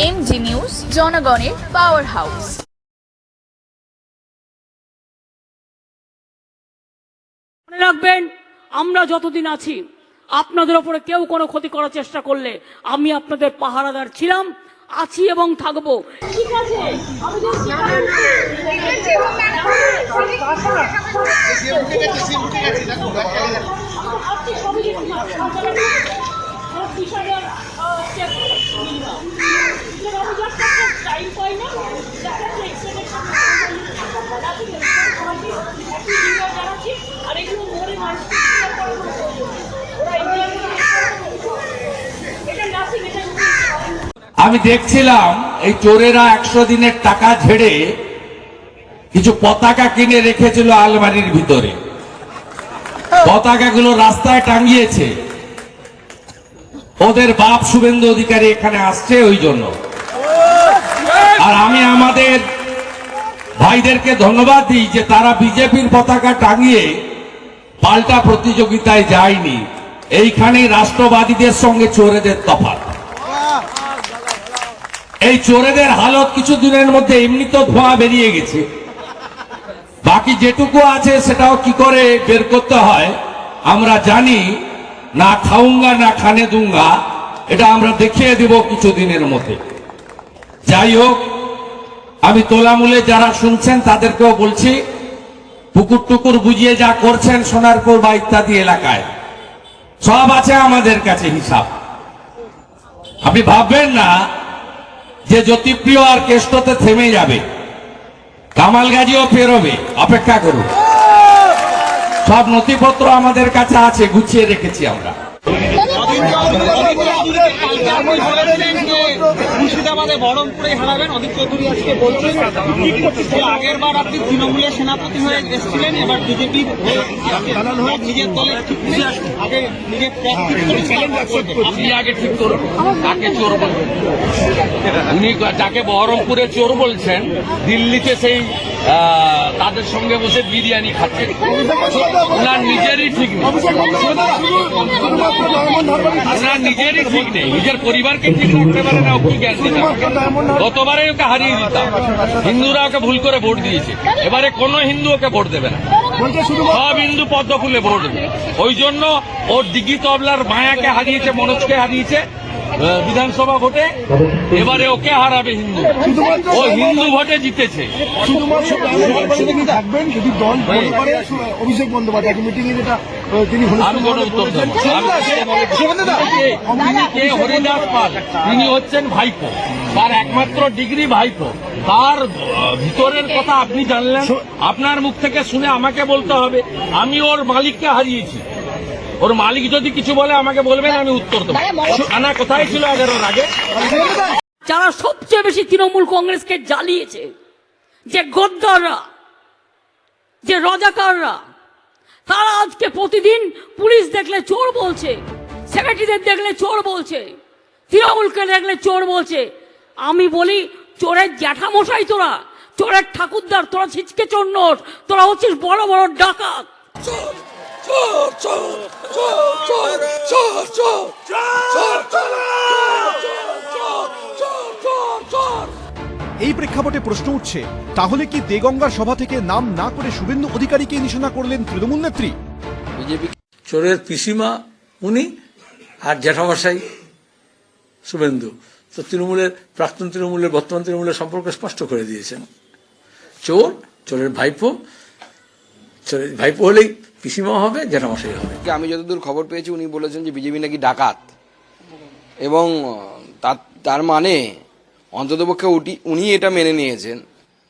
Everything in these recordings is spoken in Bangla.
এমজি নিউজ, জনগণের পাওয়ার হাউস। মনে রাখবেন, আমরা যতদিন আছি আপনাদের ওপরে কেউ কোনো ক্ষতি করার চেষ্টা করলে আমি আপনাদের পাহারাদার ছিলাম, আছি এবং থাকবো। ঠিক আছে, আমি দেখছিলাম এই চোরেরা 100 দিনের টাকা ঝেড়ে কিছু পতাকা কিনে রেখেছিল আলমারির ভিতরে। পতাকাগুলো রাস্তায় টাঙিয়েছে। ওদের বাপ শুভেন্দু অধিকারী এখানে আসছে ওই জন্য। আর আমি আমাদের ভাইদেরকে ধন্যবাদ দিই যে তারা বিজেপির পতাকা টাঙিয়ে পাল্টা প্রতিযোগিতায় যায়নি। এইখানে রাষ্ট্রবাদীদের সঙ্গে চোরেদের তফাৎ। এই চোরেদের হালত কিছু দিনের মধ্যে এমনি তো ধোঁয়া বেরিয়ে গেছে, বাকি যেটুকু আছে সেটাও কি করে বের করতে হয় আমরা জানি না। খাউঙ্গা না খানে দুঙ্গা, এটা আমরা দেখিয়ে দেব কিছুদিনের মধ্যে। যাই হোক, আমি তোলামূলে যারা শুনছেন তাদেরকেও বলছি, পুকুর টুকুর বুঝিয়ে যা করছেন সোনারপুর বা ইত্যাদি এলাকায় সব আছে আমাদের কাছে হিসাব। আপনি ভাববেন না যে জ্যোতিপ্রিয় আর কেষ্টতে থেমে যাবে, কামালগাজিও পেরোবে, অপেক্ষা করুন। সব নথিপত্র আমাদের কাছে আছে, গুছিয়ে রেখেছি আমরা। মুর্শিদাবাদে বহরমপুরে হারাবেন অধীর চৌধুরী আজকে বলছেন। আগের বার আপনি তৃণমূলের সেনাপতি হয়ে এসেছিলেন, এবার বিজেপির নিজের দলে আগে নিজের আপনি আগে ঠিক করুন কাকে চোর বলবেন। উনি যাকে বহরমপুরে চোর বলছেন, দিল্লিতে সেই তাদের সঙ্গে বসে বিরিয়ানি খাচ্ছেন। ওনার নিজেরই ঠিক নেই, আপনার নিজেরই ঠিক নেই, নিজের পরিবারকে ঠিক রাখতে পারে না। কি গ্যারান্টি? গতবারে ওকে হারিয়ে দিতাম, হিন্দুরা ওকে ভুল করে ভোট দিয়েছে। এবারে কোনো হিন্দু ওকে ভোট দেবে না, সব হিন্দু পদ্ম ফুলে ভোট দেবে। ওই জন্য ওর দিঘি তবলার মায়াকে হারিয়েছে, মনোজকে হারিয়েছে বিধানসভা ভোটে, এবারে ওকে হারাবে হিন্দু। ও হিন্দু ভোটে জিতেছে। অভিষেক বন্দ্যোপাধ্যায় আমি কোনো উত্তর দেব। হরিদাস পাল তিনি হচ্ছেন ভাইপো, তার একমাত্র ডিগ্রি ভাইপো। তার ভিতরের কথা আপনি জানলেন, আপনার মুখ থেকে শুনে আমাকে বলতে হবে। আমি ওর মালিককে হারিয়েছি, ওর মালিক যদি কিছু বলে আমাকে বলবেন, আমি উত্তর দেবো। আনা কোথায় ছিল 11 আগে? যারা সবচেয়ে বেশি তৃণমূল কংগ্রেসকে জ্বালিয়েছে, যে গদ্দাররা, যে রাজাকাররা, তারা আজকে প্রতিদিন পুলিশ দেখলে চোর বলছে, সেক্রেটারিদের দেখলে চোর বলছে, তৃণমূলকে দেখলে চোর বলছে। আমি বলি, চোরের জ্যাঠামশাই তোরা, চোরের ঠাকুরদার তোরা, ছিচকে চোর নোট, তোরা হচ্ছিস বড় বড় ডাকাত। এই প্রেক্ষাপটে প্রশ্ন উঠছে, তাহলে কি দেগঙ্গার সভা থেকে নাম না করে শুভেন্দু অধিকারীকে নিশানা করলেন তৃণমূল নেত্রী? বিজেপি চোরের পিসিমা উনি, আর জ্যাঠামশাই শুভেন্দু। তো তৃণমূলের, প্রাক্তন তৃণমূলের বর্তমান তৃণমূলের সম্পর্ক স্পষ্ট করে দিয়েছেন। চোর, চোরের ভাইপো, চোরের ভাইপো হলেই পিসিমা হবে, জ্যাঠামশাই হবে। আমি যতদূর খবর পেয়েছি উনি বলেছেন যে বিজেপি নাকি ডাকাত, এবং তার মানে অন্ততপক্ষে উনি এটা মেনে নিয়েছেন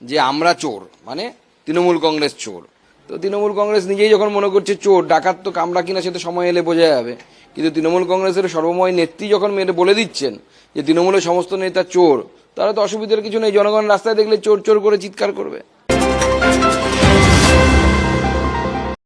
যে আমরা চোর, মানে তৃণমূল কংগ্রেস চোর। তো তৃণমূল কংগ্রেস নিজেই যখন মনে করছে চোর, ডাকাত তো কামরা কিনা সে তো সময় এলে বোঝা যাবে। কিন্তু তৃণমূল কংগ্রেসের সর্বময় নেত্রী যখন বলে দিচ্ছেন যে তৃণমূলের সমস্ত নেতা চোর, তাহলে তো অসুবিধার কিছু নেই। জনগণ রাস্তায় দেখলে চোর চোর করে চিৎকার করবে।